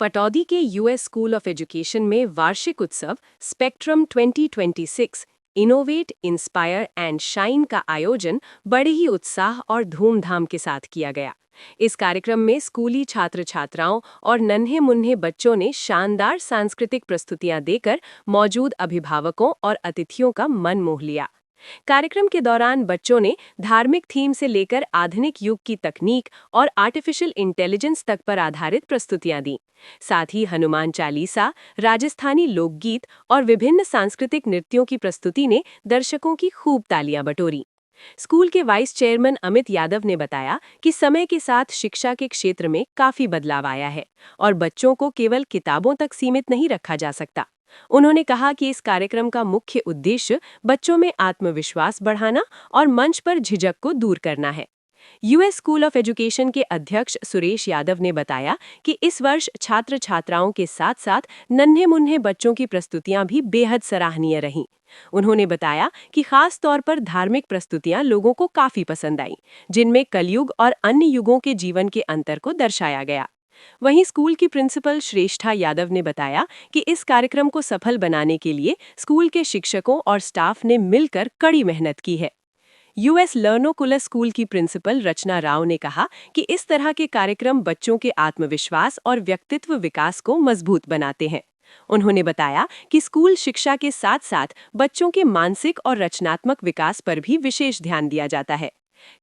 पटौदी के US school of education में वार्षिक उत्सव spectrum 2026 innovate, inspire and shine का आयोजन बड़े ही उत्साह और धूमधाम के साथ किया गया। इस कार्यक्रम में स्कूली छात्र छात्राओं और नन्हे मुन्ने बच्चों ने शानदार सांस्कृतिक प्रस्तुतियां देकर मौजूद अभिभावकों और अतिथियों का मन मोह लिया। कार्यक्रम के दौरान बच्चों ने धार्मिक थीम से लेकर आधुनिक युग की तकनीक और आर्टिफिशियल इंटेलिजेंस तक पर आधारित प्रस्तुतियां दी। साथ ही हनुमान चालीसा, राजस्थानी लोकगीत और विभिन्न सांस्कृतिक नृत्यों की प्रस्तुति ने दर्शकों की खूब तालियां बटोरी। स्कूल के वाइस चेयरमैन अमित यादव ने बताया कि समय के साथ शिक्षा के क्षेत्र में काफी बदलाव आया है और बच्चों को केवल किताबों तक सीमित नहीं रखा जा सकता। उन्होंने कहा कि इस कार्यक्रम का मुख्य उद्देश्य बच्चों में आत्मविश्वास बढ़ाना और मंच पर झिझक को दूर करना है। यूएस स्कूल ऑफ एजुकेशन के अध्यक्ष सुरेश यादव ने बताया कि इस वर्ष छात्र छात्राओं के साथ साथ नन्हे मुन्ने बच्चों की प्रस्तुतियां भी बेहद सराहनीय रहीं। उन्होंने बताया कि खास तौर पर धार्मिक प्रस्तुतियां लोगों को काफी पसंद आईं, जिनमें कलयुग और अन्य युगों के जीवन के अंतर को दर्शाया गया। वहीं स्कूल की प्रिंसिपल श्रेष्ठा यादव ने बताया कि इस कार्यक्रम को सफल बनाने के लिए स्कूल के शिक्षकों और स्टाफ ने मिलकर कड़ी मेहनत की है। यूएस लर्नोकुलस स्कूल की प्रिंसिपल रचना राव ने कहा कि इस तरह के कार्यक्रम बच्चों के आत्मविश्वास और व्यक्तित्व विकास को मजबूत बनाते हैं। उन्होंने बताया कि स्कूल शिक्षा के साथ साथ बच्चों के मानसिक और रचनात्मक विकास पर भी विशेष ध्यान दिया जाता है।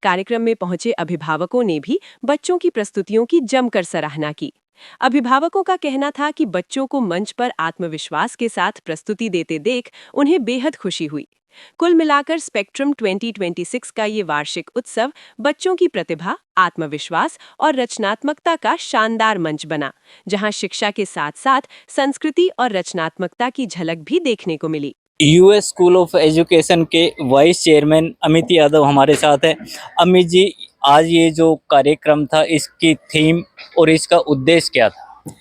कार्यक्रम में पहुंचे अभिभावकों ने भी बच्चों की प्रस्तुतियों की जमकर सराहना की। अभिभावकों का कहना था कि बच्चों को मंच पर आत्मविश्वास के साथ प्रस्तुति देते देख उन्हें बेहद खुशी हुई। कुल मिलाकर स्पेक्ट्रम 2026 का ये वार्षिक उत्सव बच्चों की प्रतिभा, आत्मविश्वास और रचनात्मकता का शानदार मंच बना, जहां शिक्षा के साथ साथ संस्कृति और रचनात्मकता की झलक भी देखने को मिली। यूएस स्कूल ऑफ एजुकेशन के वाइस चेयरमैन अमित यादव हमारे साथ हैं। अमित जी, आज ये जो कार्यक्रम था, इसकी थीम और इसका उद्देश्य क्या था?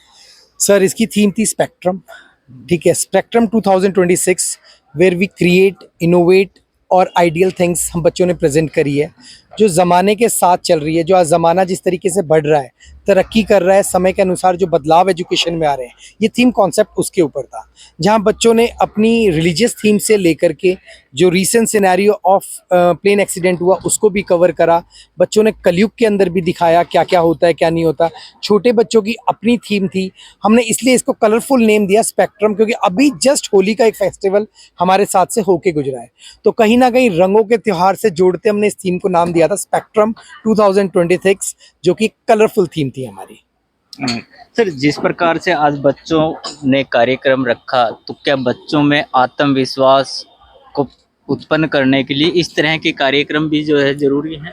सर, इसकी थीम थी स्पेक्ट्रम। ठीक है, spectrum 2026 where we create, innovate और आइडियल थिंग्स हम बच्चों ने प्रेजेंट करी है, जो ज़माने के साथ चल रही है। जो आज ज़माना जिस तरीके से बढ़ रहा है, तरक्की कर रहा है, समय के अनुसार जो बदलाव एजुकेशन में आ रहे हैं, ये थीम कॉन्सेप्ट उसके ऊपर था। जहाँ बच्चों ने अपनी रिलीजियस थीम से लेकर के जो recent scenario of plane accident हुआ उसको भी कवर करा। बच्चों ने कलयुग के अंदर भी दिखाया क्या क्या होता है, क्या नहीं होता। छोटे बच्चों की अपनी थीम थी। हमने इसलिए इसको कलरफुल नेम दिया स्पेक्ट्रम, क्योंकि अभी जस्ट होली का एक फेस्टिवल हमारे साथ से होके गुजरा है, तो कहीं ना कहीं रंगों के त्यौहार से जोड़ते हमने इस थीम को नाम दिया था स्पेक्ट्रम 2026, जो कि कलरफुल थीम थी हमारी। सर, जिस प्रकार से आज बच्चों ने कार्यक्रम रखा, तो क्या बच्चों में आत्मविश्वास को उत्पन्न करने के लिए इस तरह के कार्यक्रम भी जो है जरूरी है?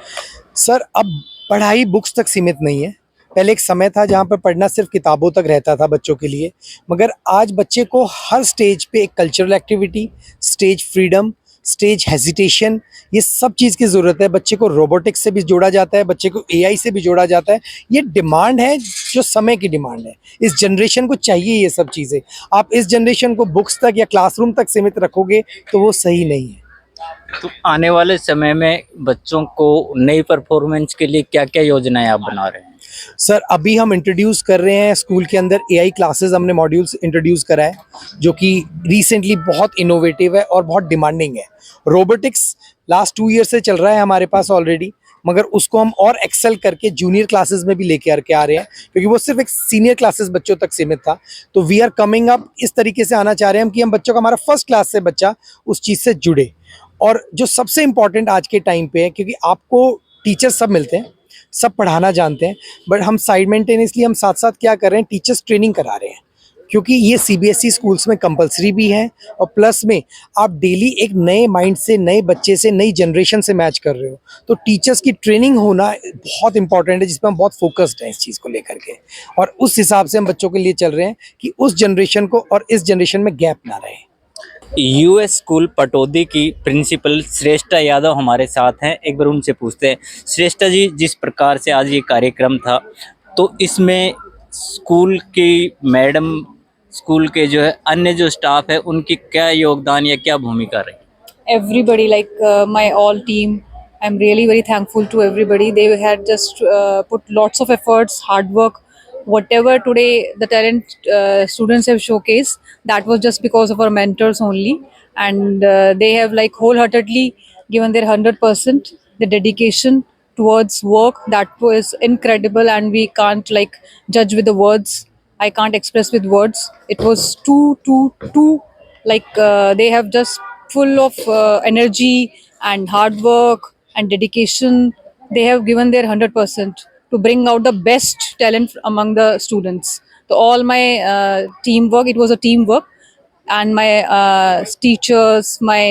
सर, अब पढ़ाई बुक्स तक सीमित नहीं है। पहले एक समय था जहाँ पर पढ़ना सिर्फ किताबों तक रहता था बच्चों के लिए, मगर आज बच्चे को हर स्टेज पे एक cultural activity, stage freedom, stage hesitation, ये सब चीज़ की ज़रूरत है। बच्चे को रोबोटिक्स से भी जोड़ा जाता है, बच्चे को एआई से भी जोड़ा जाता है। ये डिमांड है, जो समय की डिमांड है। इस जनरेशन को चाहिए ये सब चीज़ें। आप इस जनरेशन को बुक्स तक या क्लासरूम तक सीमित रखोगे तो वो सही नहीं है। तो आने वाले समय में बच्चों को नई परफॉर्मेंस के लिए क्या क्या योजनाएं आप बना रहे हैं? सर, अभी हम इंट्रोड्यूस कर रहे हैं स्कूल के अंदर एआई क्लासेस। हमने मॉड्यूल्स इंट्रोड्यूस करा है, जो कि रिसेंटली बहुत इनोवेटिव है और बहुत डिमांडिंग है। रोबोटिक्स लास्ट 2 ईयर से चल रहा है हमारे पास ऑलरेडी, मगर उसको हम और एक्सेल करके जूनियर क्लासेस में भी लेके आ रहे हैं, क्योंकि वो सिर्फ एक सीनियर क्लासेस बच्चों तक सीमित था। तो वी आर कमिंग अप, इस तरीके से आना चाह रहे हैं हम कि हम बच्चों का, हमारा फर्स्ट क्लास से बच्चा उस चीज़ से जुड़े। और जो सबसे इम्पॉर्टेंट आज के टाइम पे है, क्योंकि आपको टीचर सब मिलते हैं, सब पढ़ाना जानते हैं, बट हम साइडमेंटेनियसली हम साथ साथ क्या कर रहे हैं, टीचर्स ट्रेनिंग करा रहे हैं, क्योंकि ये सीबीएसई स्कूल्स में कंपलसरी भी है। और प्लस में आप डेली एक नए माइंड से, नए बच्चे से, नई जनरेशन से मैच कर रहे हो, तो टीचर्स की ट्रेनिंग होना बहुत इंपॉर्टेंट है, जिसमें हम बहुत फोकस्ड हैं इस चीज़ को लेकर के। और उस हिसाब से हम बच्चों के लिए चल रहे हैं कि उस जनरेशन को और इस जनरेशन में गैप ना रहे। यूएस स्कूल पटौदी की प्रिंसिपल श्रेष्ठा यादव हमारे साथ हैं। एक बार उनसे पूछते हैं। श्रेष्ठा जी, जिस प्रकार से आज ये कार्यक्रम था, तो इसमें स्कूल की मैडम, स्कूल के जो है अन्य जो स्टाफ है, उनकी क्या योगदान या क्या भूमिका रही? Everybody, like my all team, I'm really very thankful to everybody. They had just put lots of efforts, hard work, whatever today the talent students have showcased, that was just because of our mentors only. And they have like wholeheartedly given their 100%, the dedication towards work that was incredible, and we can't like judge with the words. I can't express with words. It was too like they have just full of energy and hard work and dedication. They have given their 100% to bring out the best talent among the students. So all my teamwork, it was a teamwork, and my teachers, my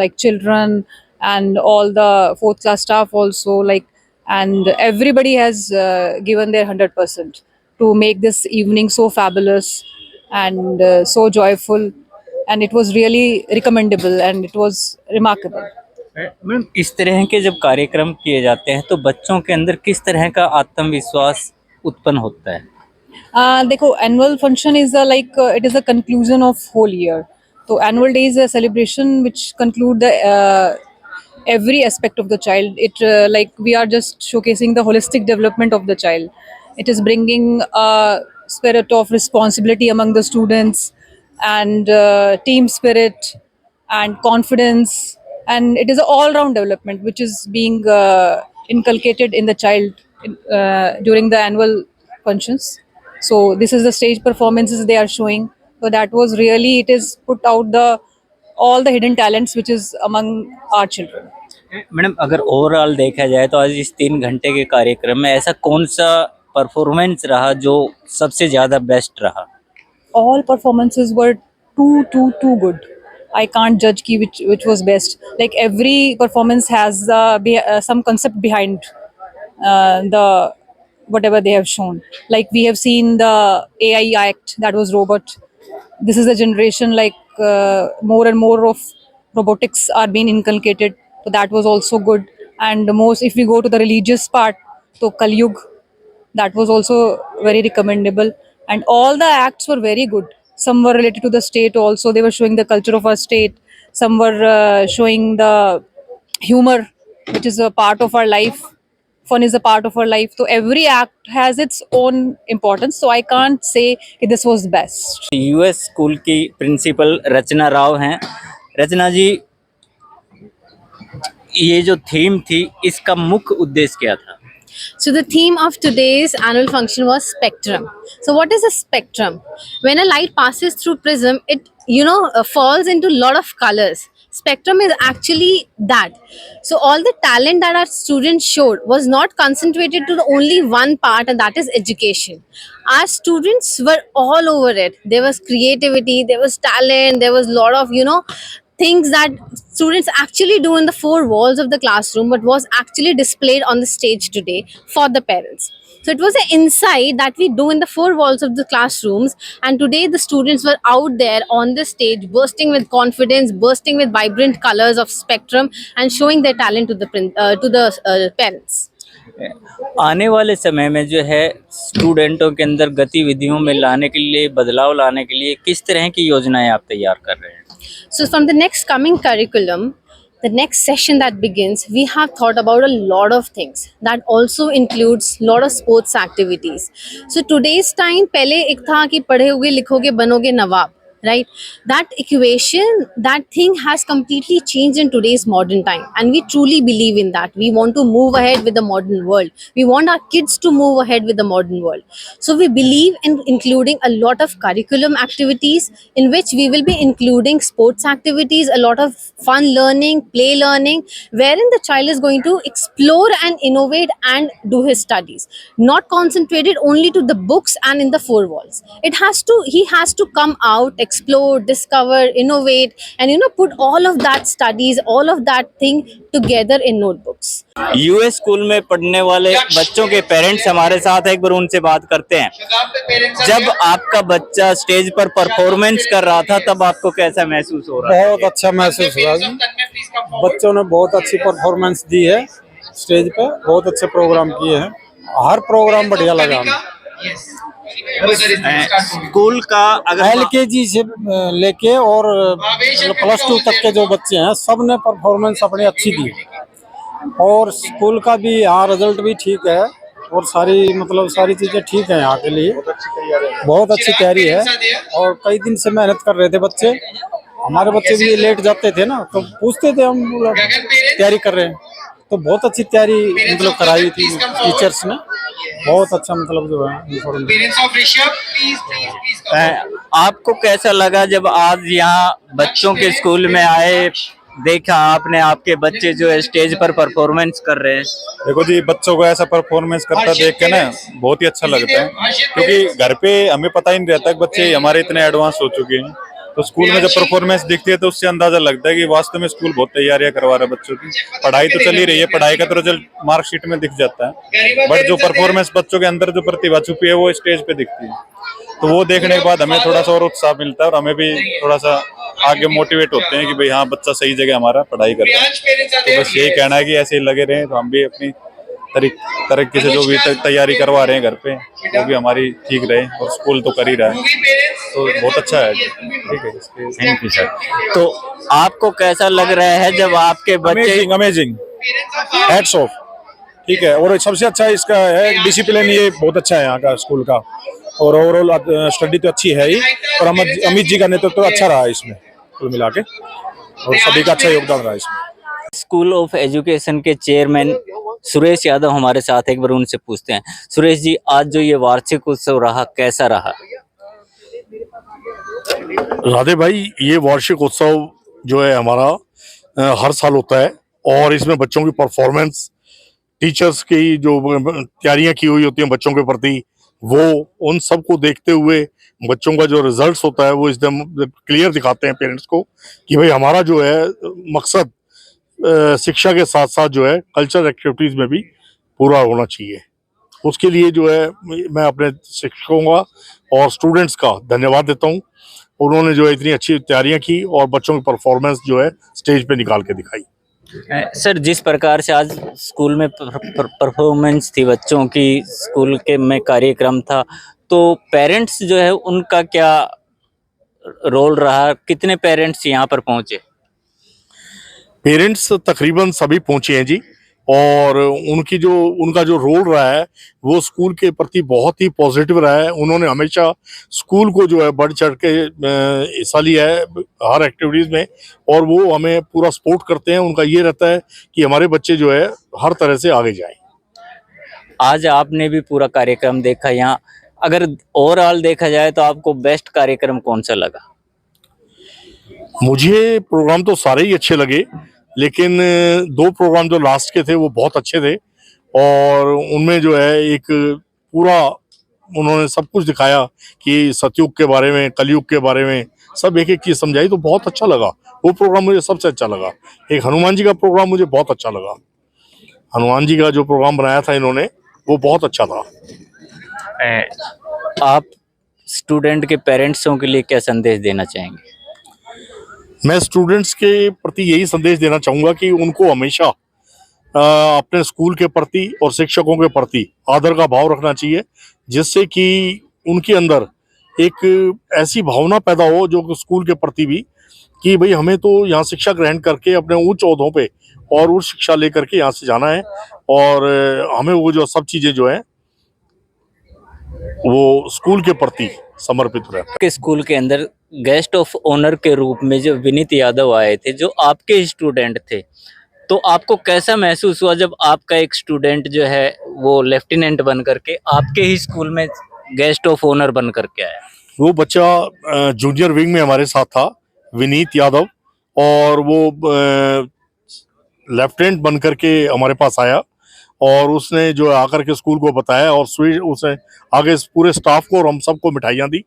like children, and all the fourth class staff also, like, and everybody has given their 100% to make this evening so fabulous and so joyful, and it was really recommendable and it was remarkable. Ma'am, इस तरह के जब कार्यक्रम किए जाते हैं तो बच्चों के अंदर किस तरह का आत्मविश्वास उत्पन्न होता है? देखो, annual function is like it is a conclusion of whole year. तो annual day is a celebration which conclude the every aspect of the child. It like we are just showcasing the holistic development of the child. It is bringing a spirit of responsibility among the students, and team spirit and confidence, and it is an all-round development which is being inculcated in the child during the annual functions. So this is the stage performances they are showing. So that was really, it is put out the all the hidden talents which is among our children. Madam, अगर overall देखा जाए तो आज इस 3 घंटे के कार्यक्रम में ऐसा कौन सा परफॉर्मेंस रहा जो सबसे ज़्यादा बेस्ट रहा? All performances were too good. I can't judge ki which was best. Like every performance has some concept behind the whatever they have shown. Like we have seen the AI act, that was robot. This is a generation like more and more of robotics are being inculcated. So that was also good. And the most, if we go to the religious part, so Kali Yuga, that was also very recommendable, and all the acts were very good. Some were related to the state also, they were showing the culture of our state. Some were showing the humor, which is a part of our life. Fun is a part of our life, so every act has its own importance, so I can't say this was best. US school की principal रचना राव हैं। रचना जी, ये जो theme थी इसका मुख्य उद्देश्य क्या था? So the theme of today's annual function was spectrum. So what is a spectrum? When a light passes through prism, it falls into a lot of colors. Spectrum is actually that. So all the talent that our students showed was not concentrated to the only one part, and that is education. Our students were all over it. There was creativity, there was talent, there was a lot of things that students actually do in the four walls of the classroom, but was actually displayed on the stage today for the parents. So it was an insight that we do in the four walls of the classrooms, and today the students were out there on the stage, bursting with confidence, bursting with vibrant colors of spectrum, and showing their talent to the parents. आने वाले समय में जो है स्टूडेंटों के अंदर गतिविधियों में लाने के लिए, बदलाव लाने के लिए किस तरह की योजनाएं आप तैयार कर रहे हैं? So from the next coming curriculum, the next session that begins, we have thought about a lot of things. That also includes a lot of sports activities. So today's time, पहले एक था कि पढ़े हुए लिखोगे बनोगे नवाब, right? That equation, that thing has completely changed in today's modern time, and we truly believe in that. We want to move ahead with the modern world. We want our kids to move ahead with the modern world. So we believe in including a lot of curriculum activities, in which we will be including sports activities, a lot of fun learning, play learning, wherein the child is going to explore and innovate and do his studies, not concentrated only to the books and in the four walls. He has to come out, explore, discover, innovate, and put all of that studies, all of that thing together in notebooks. US school में पढ़ने वाले बच्चों के parents हमारे साथ हैं, एक बार उनसे बात करते हैं। जब आपका बच्चा स्टेज पर परफॉर्मेंस कर रहा था तब आपको कैसा महसूस हो रहा है? बहुत अच्छा महसूस हुआ जी। बच्चों ने बहुत अच्छी परफॉर्मेंस दी है, स्टेज पे बहुत अच्छे प्रोग्राम किए हैं, हर प्रोग्राम बढ़िया लगा हमें। स्कूल का अगर LKG से लेके और +2 तक के जो बच्चे हैं सब ने परफॉर्मेंस अपनी अच्छी दी, और स्कूल का भी यहाँ रिजल्ट भी ठीक है, और सारी मतलब सारी चीजें ठीक है यहाँ के लिए, बहुत अच्छी तैयारी है। और कई दिन से मेहनत कर रहे थे बच्चे, हमारे बच्चे भी लेट जाते थे ना, तो पूछते थे हम लोग तैयारी कर रहे हैं, तो बहुत अच्छी तैयारी मतलब कराई थी टीचर्स ने, बहुत अच्छा मतलब जो है। आपको कैसा लगा जब आज यहाँ बच्चों के स्कूल में आए, देखा आपने आपके बच्चे जो है स्टेज पर परफॉर्मेंस कर रहे हैं? देखो जी, बच्चों को ऐसा परफॉर्मेंस करता देख के ना बहुत ही अच्छा लगता है, क्योंकि घर पे हमें पता ही नहीं रहता कि बच्चे हमारे इतने एडवांस हो चुके हैं, तो स्कूल में जब परफॉर्मेंस दिखती है तो उससे अंदाजा लगता है कि वास्तव में स्कूल बहुत तैयारियां करवा रहा है बच्चों की। पढ़ाई तो चल ही रही है, पढ़ाई का तो रिजल्ट मार्कशीट में दिख जाता है, बट जो परफॉर्मेंस बच्चों के अंदर जो प्रतिभा छुपी है वो स्टेज पे दिखती है, तो वो देखने के बाद हमें थोड़ा सा और उत्साह मिलता है और हमें भी थोड़ा सा आगे मोटिवेट होते हैं कि भाई हाँ, बच्चा सही जगह हमारा पढ़ाई कर रहा है। तो बस यही कहना है कि ऐसे ही लगे रहें, तो हम भी अपनी तरीके से जो भी तैयारी करवा रहे हैं घर पे वो भी हमारी ठीक रहे, और स्कूल तो कर ही रहा है, तो बहुत अच्छा है। ठीक है, थैंक यू सर। तो आपको कैसा लग रहा है जब आपके बच्चे? Amazing amazing, hats off. ठीक है, और सबसे अच्छा इसका है डिसिप्लिन, ये बहुत अच्छा है यहाँ का स्कूल का, और ओवरऑल स्टडी तो अच्छी है ही, और अमित जी का नेतृत्व तो अच्छा रहा इसमें कुल मिला के, और सभी का अच्छा योगदान रहा इसमें। स्कूल ऑफ एजुकेशन के चेयरमैन सुरेश यादव हमारे साथ, एक बार उनसे पूछते हैं। सुरेश जी, आज जो ये वार्षिक उत्सव रहा, कैसा रहा? राधे भाई, ये वार्षिक उत्सव जो है हमारा हर साल होता है, और इसमें बच्चों की परफॉर्मेंस, टीचर्स की जो तैयारियां की हुई होती हैं बच्चों के प्रति, वो उन सब को देखते हुए बच्चों का जो रिजल्ट्स होता है वो एकदम क्लियर दिखाते हैं पेरेंट्स को कि भाई हमारा जो है मकसद शिक्षा के साथ साथ जो है कल्चरल एक्टिविटीज में भी पूरा होना चाहिए। उसके लिए जो है मैं अपने शिक्षकों का और स्टूडेंट्स का धन्यवाद देता हूँ। उन्होंने जो है इतनी अच्छी तैयारियां की और बच्चों की परफॉर्मेंस जो है स्टेज पे निकाल के दिखाई। सर, जिस प्रकार से आज स्कूल में परफॉर्मेंस थी बच्चों की, स्कूल के में कार्यक्रम था, तो पेरेंट्स जो है उनका क्या रोल रहा? कितने पेरेंट्स यहाँ पर पहुंचे? पेरेंट्स तकरीबन सभी पहुंचे हैं जी, और उनका जो रोल रहा है वो स्कूल के प्रति बहुत ही पॉजिटिव रहा है। उन्होंने हमेशा स्कूल को जो है बढ़ चढ़ के हिस्सा लिया है हर एक्टिविटीज में, और वो हमें पूरा सपोर्ट करते हैं। उनका ये रहता है कि हमारे बच्चे जो है हर तरह से आगे जाएं। आज आपने भी पूरा कार्यक्रम देखा यहाँ, अगर ओवरऑल देखा जाए तो आपको बेस्ट कार्यक्रम कौन सा लगा? मुझे प्रोग्राम तो सारे ही अच्छे लगे, लेकिन दो प्रोग्राम जो लास्ट के थे वो बहुत अच्छे थे, और उनमें जो है एक पूरा उन्होंने सब कुछ दिखाया कि सतयुग के बारे में, कलयुग के बारे में सब एक एक चीज समझाई, तो बहुत अच्छा लगा। वो प्रोग्राम मुझे सबसे अच्छा लगा। एक हनुमान जी का प्रोग्राम मुझे बहुत अच्छा लगा। हनुमान जी का जो प्रोग्राम बनाया था इन्होंने वो बहुत अच्छा था। आप स्टूडेंट के पेरेंट्सों के लिए क्या संदेश देना चाहेंगे? मैं स्टूडेंट्स के प्रति यही संदेश देना चाहूँगा कि उनको हमेशा अपने स्कूल के प्रति और शिक्षकों के प्रति आदर का भाव रखना चाहिए, जिससे कि उनके अंदर एक ऐसी भावना पैदा हो जो स्कूल के प्रति भी, कि भाई हमें तो यहाँ शिक्षा ग्रहण करके अपने उच्च ओहदों पे और उच्च शिक्षा लेकर के यहाँ से जाना है, और हमें वो जो सब चीज़ें जो है वो स्कूल के प्रति समर्पित रहता है। के स्कूल के अंदर गेस्ट ऑफ ऑनर के रूप में जो विनीत यादव आए थे, जो आपके ही स्टूडेंट थे, तो आपको कैसा महसूस हुआ जब आपका एक स्टूडेंट जो है वो लेफ्टिनेंट बन करके आपके ही स्कूल में गेस्ट ऑफ ऑनर बन करके आया? वो बच्चा जूनियर विंग में हमारे साथ था, विनीत यादव, और वो लेफ्टिनेंट बन करके हमारे पास आया, और उसने जो आकर के स्कूल को बताया, और उसने आगे पूरे स्टाफ को और हम सबको मिठाइयाँ दी,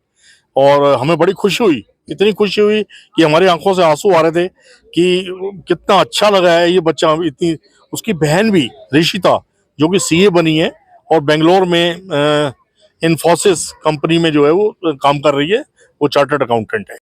और हमें बड़ी खुशी हुई। इतनी खुशी हुई कि हमारी आंखों से आंसू आ रहे थे कि कितना अच्छा लगा है ये बच्चा। इतनी उसकी बहन भी ऋषिता, जो कि सीए बनी है और बेंगलोर में इन्फोसिस कंपनी में जो है वो काम कर रही है, वो चार्टर्ड अकाउंटेंट है।